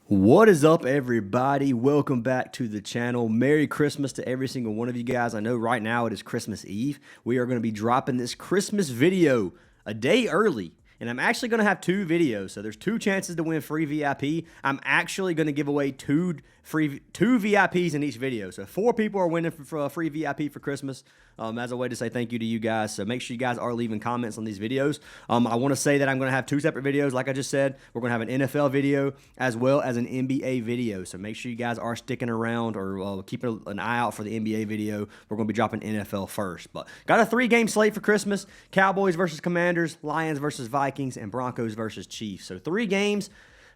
What is up, everybody? Welcome back to the channel. Merry Christmas to every single one of you guys. I know right now it is Christmas Eve. We are going to be dropping this Christmas video a day early. And I'm actually going to have two videos. So there's two chances to win free VIP. I'm actually going to give away two VIPs in each video. So four people are winning for a free VIP for Christmas as a way to say thank you to you guys. So make sure you guys are leaving comments on these videos. I want to say that I'm going to have two separate videos. Like I just said, we're going to have an NFL video as well as an NBA video. So make sure you guys are sticking around or keeping an eye out for the NBA video. We're going to be dropping NFL first. But got a 3-game slate for Christmas. Cowboys versus Commanders, Lions versus Vikings, and Broncos versus Chiefs. So 3 games.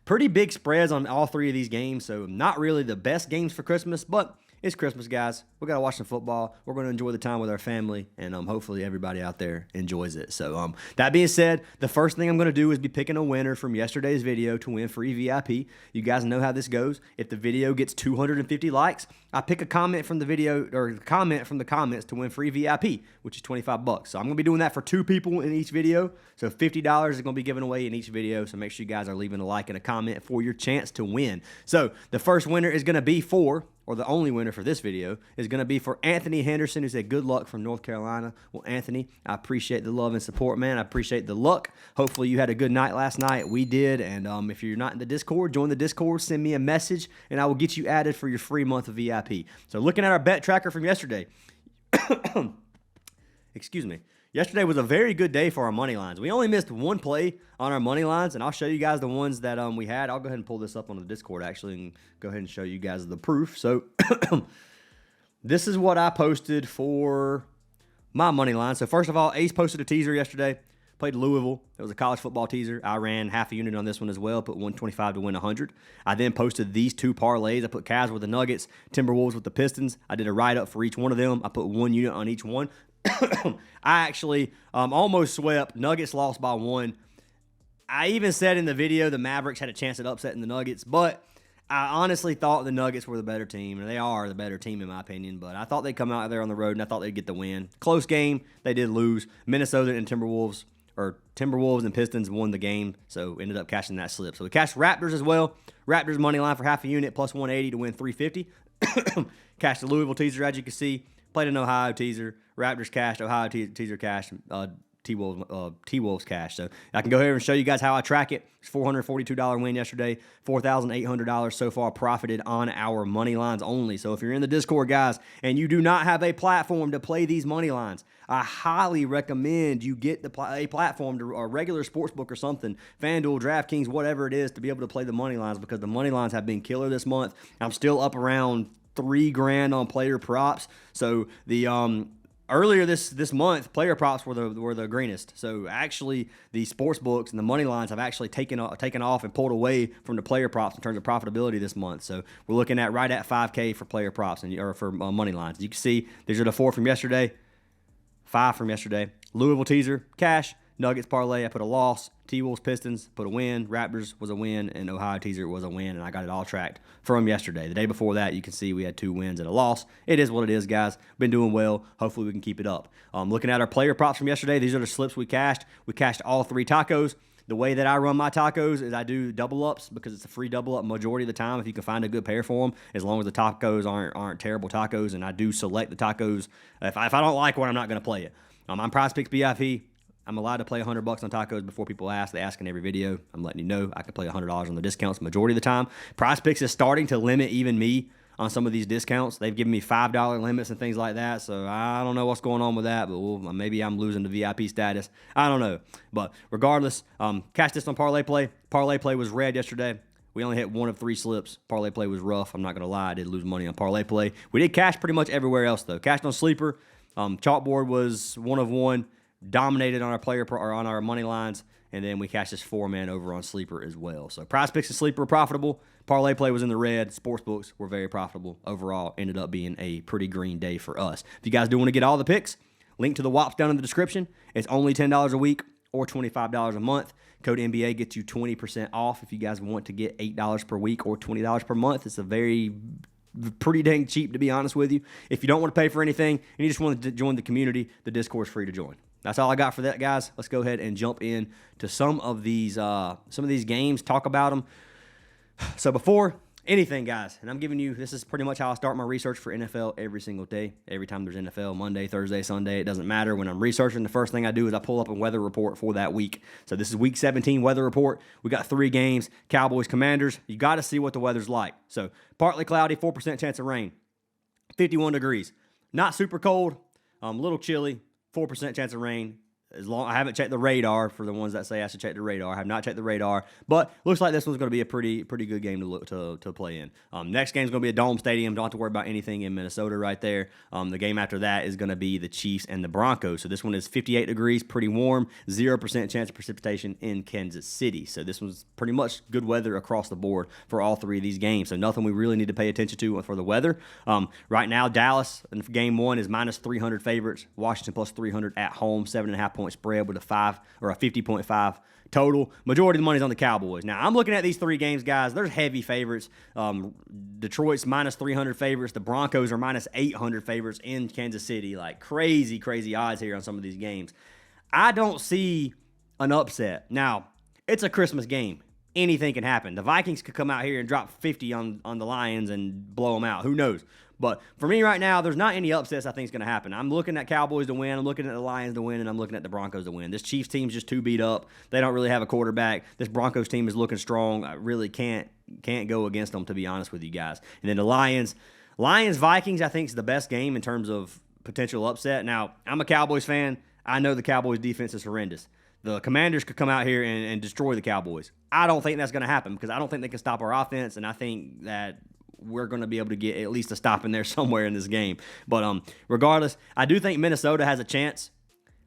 Pretty big spreads on all 3 of these games, so not really the best games for Christmas, but it's Christmas, guys. We got to watch some football. We're going to enjoy the time with our family, and hopefully everybody out there enjoys it. So that being said, the first thing I'm going to do is be picking a winner from yesterday's video to win free VIP. You guys know how this goes. If the video gets 250 likes, I pick a comment from the video or comment from the comments to win free VIP, which is $25. So I'm going to be doing that for 2 people in each video. So $50 is going to be given away in each video. So make sure you guys are leaving a like and a comment for your chance to win. So the first winner is going to be or the only winner for this video is going to be for Anthony Henderson, who said good luck from North Carolina. Well, Anthony, I appreciate the love and support, man. I appreciate the luck. Hopefully you had a good night last night. We did. And if you're not in the Discord, join the Discord. Send me a message, and I will get you added for your free month of VIP. So looking at our bet tracker from yesterday, excuse me. Yesterday was a very good day for our money lines. We only missed one play on our money lines, and I'll show you guys the ones that we had. I'll go ahead and pull this up on the Discord, actually, and go ahead and show you guys the proof. So this is what I posted for my money line. So first of all, Ace posted a teaser yesterday. Played Louisville. It was a college football teaser. I ran half a unit on this one as well, put 125 to win 100. I then posted these 2 parlays. I put Cavs with the Nuggets, Timberwolves with the Pistons. I did a write-up for each one of them. I put 1 unit on each one. I actually almost swept. Nuggets lost by 1. I even said in the video the Mavericks had a chance at upsetting the Nuggets, but I honestly thought the Nuggets were the better team, and they are the better team in my opinion, but I thought they'd come out there on the road, and I thought they'd get the win. Close game. They did lose. Minnesota and Timberwolves and Pistons won the game, so ended up cashing that slip. So we cashed Raptors as well. Raptors money line for half a unit, plus 180 to win 350. Cashed the Louisville teaser, as you can see. Played an Ohio teaser. Raptors cashed. Ohio teaser cashed. T-Wolves cash. So I can go here and show you guys how I track it. It's $442 win yesterday. $4,800 so far profited on our money lines only. So if you're in the Discord, guys, and you do not have a platform to play these money lines, I highly recommend you get a platform to a regular sportsbook or something, FanDuel, DraftKings, whatever it is, to be able to play the money lines, because the money lines have been killer this month. I'm still up around $3,000 on player props. So the earlier this month, player props were the greenest. So actually, the sports books and the money lines have actually taken off and pulled away from the player props in terms of profitability this month. So we're looking at right at $5K for player props or for money lines. You can see these are the 4 from yesterday, 5 from yesterday. Louisville teaser, cash. Nuggets parlay, I put a loss. T-Wolves Pistons, put a win. Raptors was a win, and Ohio teaser was a win, and I got it all tracked from yesterday. The day before that, you can see we had 2 wins and a loss. It is what it is, guys. Been doing well. Hopefully we can keep it up. Looking at our player props from yesterday, these are the slips we cashed. We cashed all 3 tacos. The way that I run my tacos is I do double ups, because it's a free double up majority of the time if you can find a good pair for them, as long as the tacos aren't terrible tacos, and I do select the tacos. If I don't like one, I'm not going to play it. I'm Prizepicks VIP. I'm allowed to play $100 on tacos before people ask. They ask in every video. I'm letting you know I can play $100 on the discounts majority of the time. Prizepicks is starting to limit even me on some of these discounts. They've given me $5 limits and things like that, so I don't know what's going on with that, but maybe I'm losing the VIP status. I don't know. But regardless, cash this on Parlay Play. Parlay Play was red yesterday. We only hit 1 of 3 slips. Parlay Play was rough. I'm not going to lie. I did lose money on Parlay Play. We did cash pretty much everywhere else, though. Cashed on Sleeper. Chalkboard was 1 of 1. Dominated on on our money lines, and then we cashed this 4-man over on Sleeper as well. So Prizepicks and Sleeper were profitable. Parlay Play was in the red. Sportsbooks were very profitable. Overall, ended up being a pretty green day for us. If you guys do want to get all the picks, link to the WAPs down in the description. It's only $10 a week or $25 a month. Code NBA gets you 20% off if you guys want to get $8 per week or $20 per month. It's pretty dang cheap, to be honest with you. If you don't want to pay for anything and you just want to join the community, the Discord is free to join. That's all I got for that, guys. Let's go ahead and jump in to some of these games, talk about them. So before anything, guys, and I'm giving you, this is pretty much how I start my research for NFL every single day. Every time there's NFL, Monday, Thursday, Sunday, it doesn't matter. When I'm researching, the first thing I do is I pull up a weather report for that week. So this is week 17 weather report. We got 3 games, Cowboys, Commanders. You got to see what the weather's like. So partly cloudy, 4% chance of rain, 51 degrees. Not super cold, a little chilly, 4% chance of rain. I haven't checked the radar for the ones that say I should check the radar. I have not checked the radar, but looks like this one's going to be a pretty good game to play in. Next game is going to be a Dome Stadium. Don't have to worry about anything in Minnesota right there. The game after that is going to be the Chiefs and the Broncos. So this one is 58 degrees, pretty warm, 0% chance of precipitation in Kansas City. So this one's pretty much good weather across the board for all 3 of these games. So nothing we really need to pay attention to for the weather. Right now, Dallas in game 1 is minus 300 favorites. Washington plus 300 at home, 7.5 point spread with a 50.5 total. Majority of the money's on the Cowboys. Now, I'm looking at these 3 games, guys. There's heavy favorites. Detroit's minus 300 favorites. The Broncos are minus 800 favorites in Kansas City. Like crazy odds here on some of these games. I don't see an upset. Now, it's a Christmas game. Anything can happen. The Vikings could come out here and drop 50 on the Lions and blow them out. Who knows? But for me right now, there's not any upsets I think is going to happen. I'm looking at Cowboys to win. I'm looking at the Lions to win, and I'm looking at the Broncos to win. This Chiefs team's just too beat up. They don't really have a quarterback. This Broncos team is looking strong. I really can't go against them, to be honest with you guys. And then the Lions-Vikings, I think, is the best game in terms of potential upset. Now, I'm a Cowboys fan. I know the Cowboys' defense is horrendous. The Commanders could come out here and destroy the Cowboys. I don't think that's going to happen because I don't think they can stop our offense, and I think that we're going to be able to get at least a stop in there somewhere in this game. But regardless, I do think Minnesota has a chance.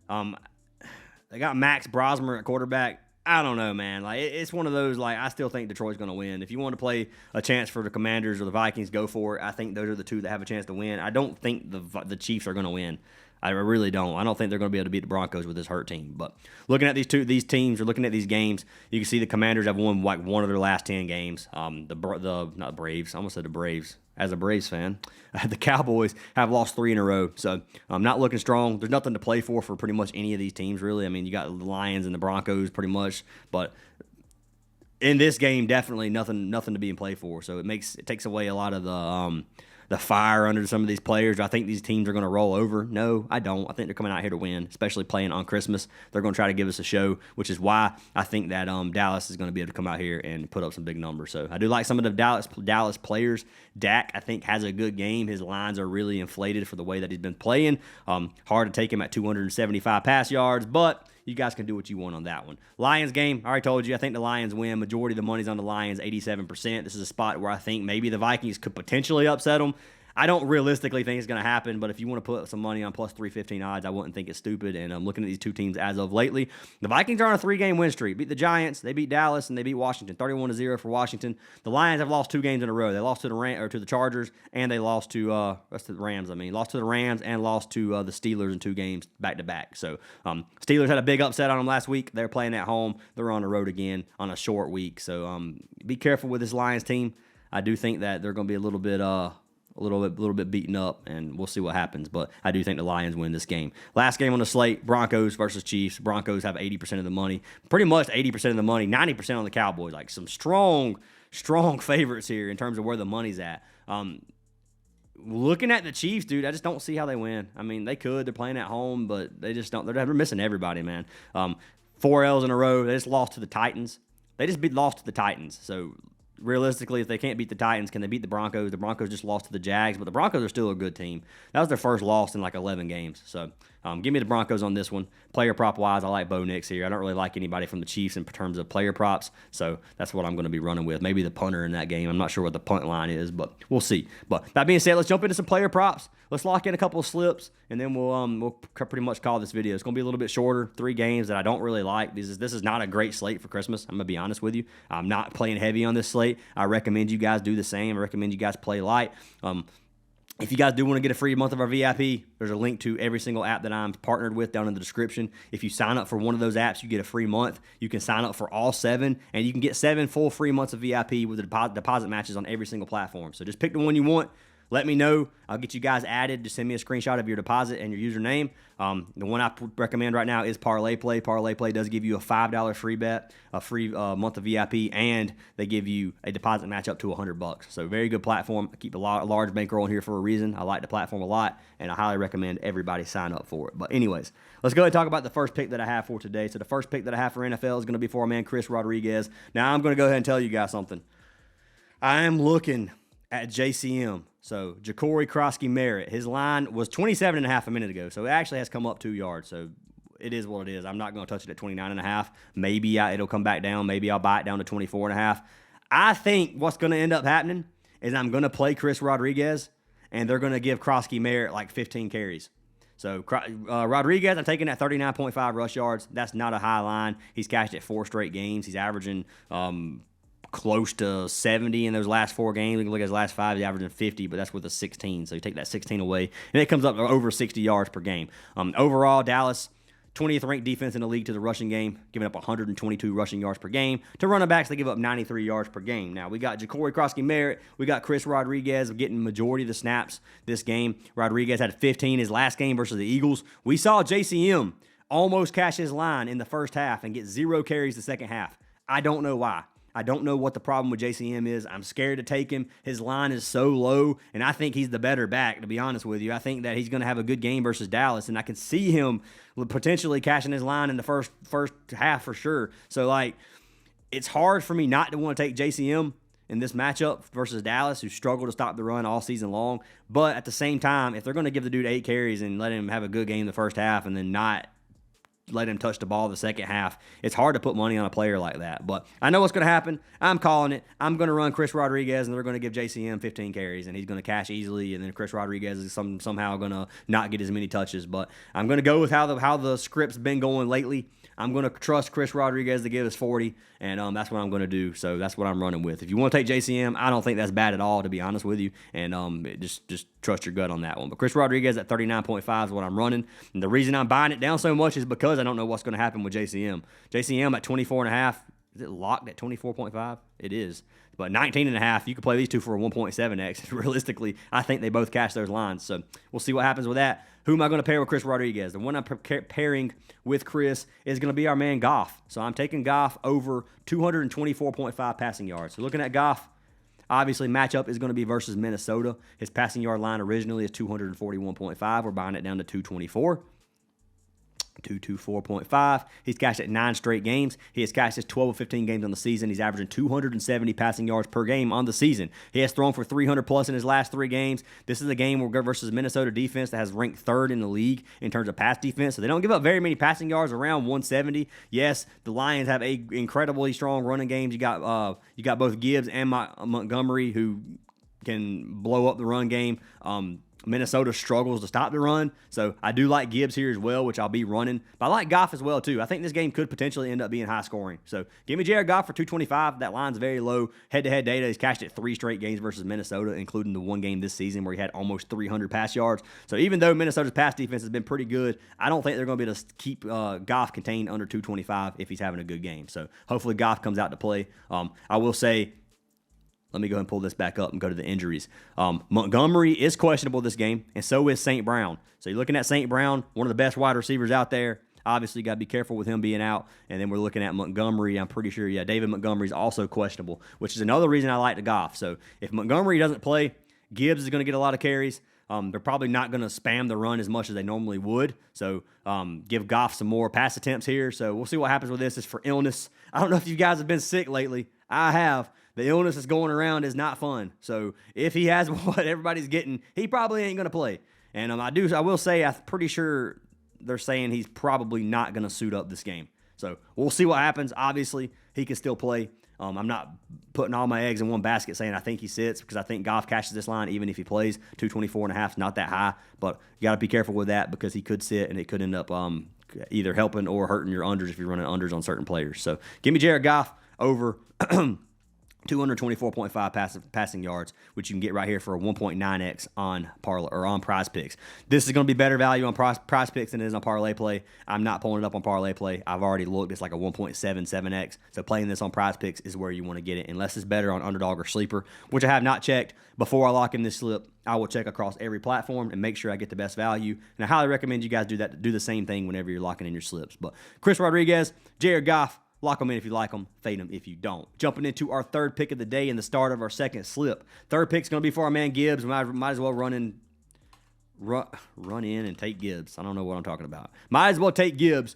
They got Max Brosmer at quarterback. I don't know, man. Like it's one of those, like, I still think Detroit's going to win. If you want to play a chance for the Commanders or the Vikings, go for it. I think those are the 2 that have a chance to win. I don't think the Chiefs are going to win. I really don't. I don't think they're going to be able to beat the Broncos with this hurt team. But looking at these teams or looking at these games, you can see the Commanders have won like one of their last 10 games. Not the Braves. I almost said the Braves. As a Braves fan, the Cowboys have lost 3 in a row. So I'm not looking strong. There's nothing to play for pretty much any of these teams, really. I mean, you got the Lions and the Broncos pretty much. But in this game, definitely nothing to be in play for. So it takes away a lot of the fire under some of these players. I think these teams are going to roll over. No, I don't. I think they're coming out here to win, especially playing on Christmas. They're going to try to give us a show, which is why I think that Dallas is going to be able to come out here and put up some big numbers. So I do like some of the Dallas players. Dak, I think, has a good game. His lines are really inflated for the way that he's been playing. Hard to take him at 275 pass yards, but you guys can do what you want on that one. Lions game, I already told you, I think the Lions win. Majority of the money's on the Lions, 87%. This is a spot where I think maybe the Vikings could potentially upset them. I don't realistically think it's going to happen, but if you want to put some money on plus 315 odds, I wouldn't think it's stupid. And I'm looking at these 2 teams as of lately. The Vikings are on a 3-game win streak. Beat the Giants, they beat Dallas, and they beat Washington. 31-0 for Washington. The Lions have lost 2 games in a row. They lost to the Chargers, and they lost to the Rams. Lost to the Rams and lost to the Steelers in 2 games back to back. So Steelers had a big upset on them last week. They're playing at home. They're on the road again on a short week. So be careful with this Lions team. I do think that they're going to be a little bit beaten up, and we'll see what happens. But I do think the Lions win this game. Last game on the slate, Broncos versus Chiefs. Broncos have 80% of the money. Pretty much 80% of the money, 90% on the Cowboys. Like some strong favorites here in terms of where the money's at. Looking at the Chiefs, dude, I just don't see how they win. I mean, they could. They're playing at home, but they just don't. They're missing everybody, man. 4 L's in a row. They just lost to the Titans. Lost to the Titans. So realistically, if they can't beat the Titans, can they beat the Broncos? The Broncos just lost to the Jags, but the Broncos are still a good team. That was their first loss in like 11 games. So give me the Broncos on this one. Player prop-wise, I like Bo Nix here. I don't really like anybody from the Chiefs in terms of player props, so that's what I'm going to be running with. Maybe the punter in that game. I'm not sure what the punt line is, but we'll see. But that being said, let's jump into some player props. Let's lock in a couple of slips, and then we'll pretty much call this video. It's going to be a little bit shorter, 3 games that I don't really like. This is not a great slate for Christmas. I'm going to be honest with you. I'm not playing heavy on this slate. I recommend you guys do the same. I recommend you guys play light. If you guys do want to get a free month of our VIP, there's a link to every single app that I'm partnered with down in the description. If you sign up for one of those apps, you get a free month. You can sign up for all 7, and you can get 7 full free months of VIP with the deposit matches on every single platform. So just pick the one you want. let me know. I'll get you guys added. Just send me a screenshot of your deposit and your username. The one I recommend right now is Parlay Play. Parlay Play does give you a $5 free bet, a free month of VIP, and they give you a deposit match up to $100. So very good platform. I keep a large bankroll in here for a reason. I like the platform a lot, and I highly recommend everybody sign up for it. But anyways, let's go ahead and talk about the first pick that I have for today. So the first pick that I have for NFL is going to be for our man Chris Rodriguez. Now I'm going to go ahead and tell you guys something. I am looking at JCM. So Ja'Cory Krosky-Merritt, his line was 27.5 a minute ago. So it actually has come up 2 yards. So it is what it is. I'm not going to touch it at 29.5. Maybe it'll come back down. Maybe I'll buy it down to 24.5. I think what's going to end up happening is I'm going to play Chris Rodriguez, and they're going to give Krosky-Merritt like 15 carries. So Rodriguez, I'm taking at 39.5 rush yards. That's not a high line. He's cashed it 4 straight games. He's averaging close to 70 in those last 4 games. We can look at his last 5. He's averaging 50, but that's with a 16. So you take that 16 away, and it comes up to over 60 yards per game. Overall, Dallas, 20th ranked defense in the league to the rushing game, giving up 122 rushing yards per game. To running backs, they give up 93 yards per game. Now, we got Ja'Cory Krosky-Merritt. We got Chris Rodriguez getting majority of the snaps this game. Rodriguez had 15 his last game versus the Eagles. We saw JCM almost cash his line in the first half and get 0 carries the second half. I don't know why. I don't know what the problem with JCM is. I'm scared to take him. His line is so low, and I think he's the better back, to be honest with you. I think that he's going to have a good game versus Dallas, and I can see him potentially cashing his line in the first half for sure. So, like, it's hard for me not to want to take JCM in this matchup versus Dallas, who struggled to stop the run all season long. But at the same time, if they're going to give the dude 8 carries and let him have a good game the first half and then not let him touch the ball the second half, it's hard to put money on a player like that. But I know what's going to happen. I'm calling it. I'm going to run Chris Rodriguez, and they're going to give JCM 15 carries, and he's going to cash easily, and then Chris Rodriguez is somehow going to not get as many touches. But I'm going to go with how the script's been going lately. I'm going to trust Chris Rodriguez to give us 40, and that's what I'm going to do. So that's what I'm running with. If you want to take JCM, I don't think that's bad at all, to be honest with you, and just trust your gut on that one. But Chris Rodriguez at 39.5 is what I'm running, and the reason I'm buying it down so much is because I don't know what's going to happen with JCM. JCM at 24.5, is it locked at 24.5? It is. But 19.5, you can play these two for a 1.7x. Realistically, I think they both cash those lines. So we'll see what happens with that. Who am I going to pair with Chris Rodriguez? The one I'm pairing with Chris is going to be our man Goff. So I'm taking Goff over 224.5 passing yards. So looking at Goff, obviously matchup is going to be versus Minnesota. His passing yard line originally is 241.5. We're buying it down to 224. 224.5. He's cashed at 9 straight games. He has cashed his 12 of 15 games on the season. He's averaging 270 passing yards per game on the season. He has thrown for 300 plus in his last 3 games. This is a game versus Minnesota defense that has ranked 3rd in the league in terms of pass defense. So they don't give up very many passing yards, around 170. Yes, the Lions have a incredibly strong running games. You got both Gibbs and Montgomery, who can blow up the run game. Minnesota struggles to stop the run, so I do like Gibbs here as well, which I'll be running. But I like Goff as well, too. I think this game could potentially end up being high scoring. So give me Jared Goff for 225. That line's very low. Head-to-head data, he's cashed it 3 straight games versus Minnesota, including the one game this season where he had almost 300 pass yards. So even though Minnesota's pass defense has been pretty good, I don't think they're going to be able to keep Goff contained under 225 if he's having a good game. So hopefully Goff comes out to play. I will say, let me go ahead and pull this back up and go to the injuries. Montgomery is questionable this game, and so is St. Brown. So you're looking at St. Brown, one of the best wide receivers out there. Obviously, you got to be careful with him being out. And then we're looking at Montgomery. I'm pretty sure, David Montgomery's also questionable, which is another reason I like the Goff. So if Montgomery doesn't play, Gibbs is going to get a lot of carries. They're probably not going to spam the run as much as they normally would. So give Goff some more pass attempts here. So we'll see what happens with this. It's for illness. I don't know if you guys have been sick lately. I have. The illness that's going around is not fun. So if he has what everybody's getting, he probably ain't going to play. And I will say, I'm pretty sure they're saying he's probably not going to suit up this game. So we'll see what happens. Obviously, he can still play. I'm not putting all my eggs in one basket saying I think he sits, because I think Goff cashes this line even if he plays. 224.5 is not that high, but you got to be careful with that because he could sit and it could end up either helping or hurting your unders if you're running unders on certain players. So give me Jared Goff over 224.5 passing yards, which you can get right here for a 1.9x on parlay or on Prizepicks. This is going to be better value on Prizepicks than it is on parlay play. I'm not pulling it up on parlay play. I've already looked. It's like a 1.77x. So playing this on Prizepicks is where you want to get it, unless it's better on underdog or sleeper, which I have not checked. Before I lock in this slip, I will check across every platform and make sure I get the best value. And I highly recommend you guys do that. Do the same thing whenever you're locking in your slips. But Chris Rodriguez, Jared Goff, lock them in if you like them, fade them if you don't. Jumping into our third pick of the day and the start of our second slip. Third pick's going to be for our man Gibbs. Might as well run in and take Gibbs. I don't know what I'm talking about. Might as well take Gibbs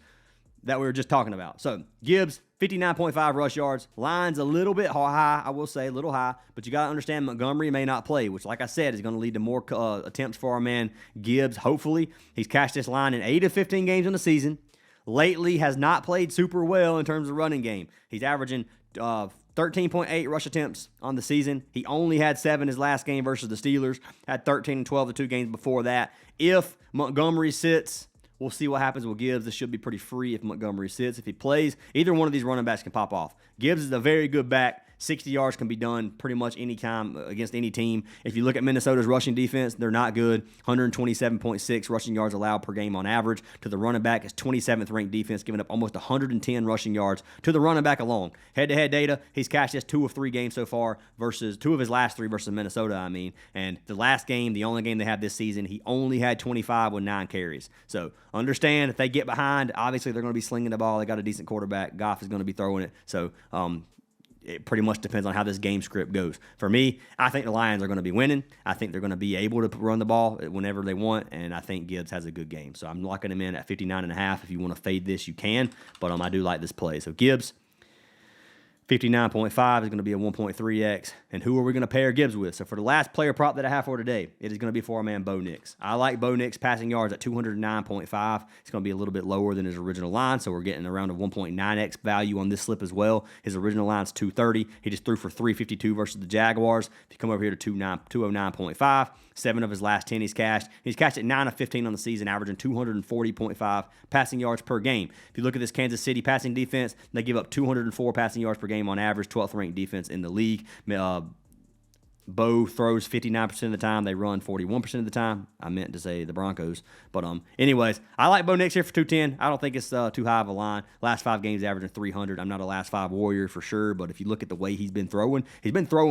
that we were just talking about. So Gibbs, 59.5 rush yards. Line's a little bit high, I will say, a little high. But you got to understand Montgomery may not play, which, like I said, is going to lead to more attempts for our man Gibbs, hopefully. He's cashed this line in 8 of 15 games in the season. Lately has not played super well in terms of running game. He's averaging 13.8 rush attempts on the season. He only had 7 his last game versus the Steelers. Had 13 and 12 the 2 games before that. If Montgomery sits, we'll see what happens with Gibbs. This should be pretty free if Montgomery sits. If he plays, either one of these running backs can pop off. Gibbs is a very good back. 60 yards can be done pretty much any time against any team. If you look at Minnesota's rushing defense, they're not good. 127.6 rushing yards allowed per game on average to the running back. It's 27th ranked defense, giving up almost 110 rushing yards to the running back alone. Head-to-head data, he's cashed just 2 of 3 games so far versus 2 of his last 3 versus Minnesota, And the last game, the only game they have this season, he only had 25 with 9 carries. So understand if they get behind, obviously they're going to be slinging the ball. They got a decent quarterback. Goff is going to be throwing it. So, it pretty much depends on how this game script goes. For me, I think the Lions are going to be winning. I think they're going to be able to run the ball whenever they want, and I think Gibbs has a good game. So I'm locking him in at 59.5. If you want to fade this, you can, but I do like this play. So Gibbs, 59.5 is going to be a 1.3x. And who are we going to pair Gibbs with? So for the last player prop that I have for today, it is going to be for our man Bo Nix. I like Bo Nix passing yards at 209.5. It's going to be a little bit lower than his original line, so we're getting around a 1.9x value on this slip as well. His original line's 230. He just threw for 352 versus the Jaguars. If you come over here to 209.5, 7 of his last 10 he's cashed. He's cashed at 9 of 15 on the season, averaging 240.5 passing yards per game. If you look at this Kansas City passing defense, they give up 204 passing yards per game on average, 12th ranked defense in the league. Bo throws 59% of the time. They run 41% of the time. I meant to say the Broncos. But anyways, I like Bo Nix here for 210. I don't think it's too high of a line. Last 5 games averaging 300. I'm not a last 5 warrior for sure, but if you look at the way he's been throwing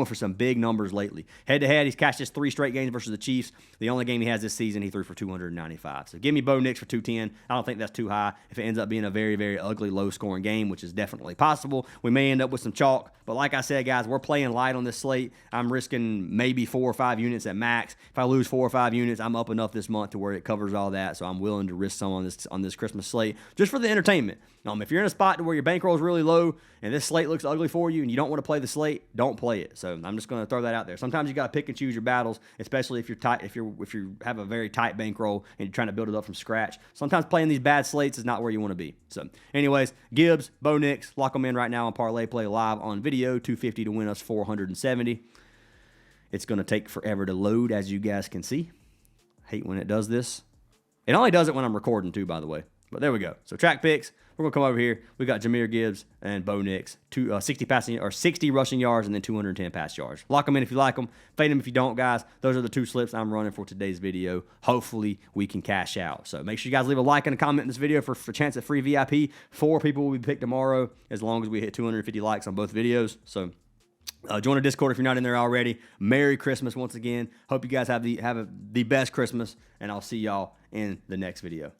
for some big numbers lately. Head-to-head, he's cashed his 3 straight games versus the Chiefs. The only game he has this season, he threw for 295. So give me Bo Nix for 210. I don't think that's too high. If it ends up being a very, very ugly, low-scoring game, which is definitely possible, we may end up with some chalk. But like I said, guys, we're playing light on this slate. I'm risking maybe 4 or 5 units at max. If I lose 4 or 5 units, I'm up enough this month to where it covers all that. So I'm willing to risk some on this Christmas slate just for the entertainment. If you're in a spot to where your bankroll is really low and this slate looks ugly for you and you don't want to play the slate, don't play it. So I'm just going to throw that out there. Sometimes you got to pick and choose your battles, especially if you're tight. If you have a very tight bankroll and you're trying to build it up from scratch. Sometimes playing these bad slates is not where you want to be. So, anyways, Gibbs, Bo Nix, lock them in right now on Parlay Play live on video. 250 to win us 470. It's going to take forever to load, as you guys can see. Hate when it does this. It only does it when I'm recording too, by the way. But there we go. So track picks. We're going to come over here. We got Jahmyr Gibbs and Bo Nix. 60 rushing yards and then 210 pass yards. Lock them in if you like them. Fade them if you don't, guys. Those are the 2 slips I'm running for today's video. Hopefully, we can cash out. So make sure you guys leave a like and a comment in this video for a chance at free VIP. 4 people will be picked tomorrow as long as we hit 250 likes on both videos. So join the Discord if you're not in there already. Merry Christmas once again. Hope you guys have the best Christmas, and I'll see y'all in the next video.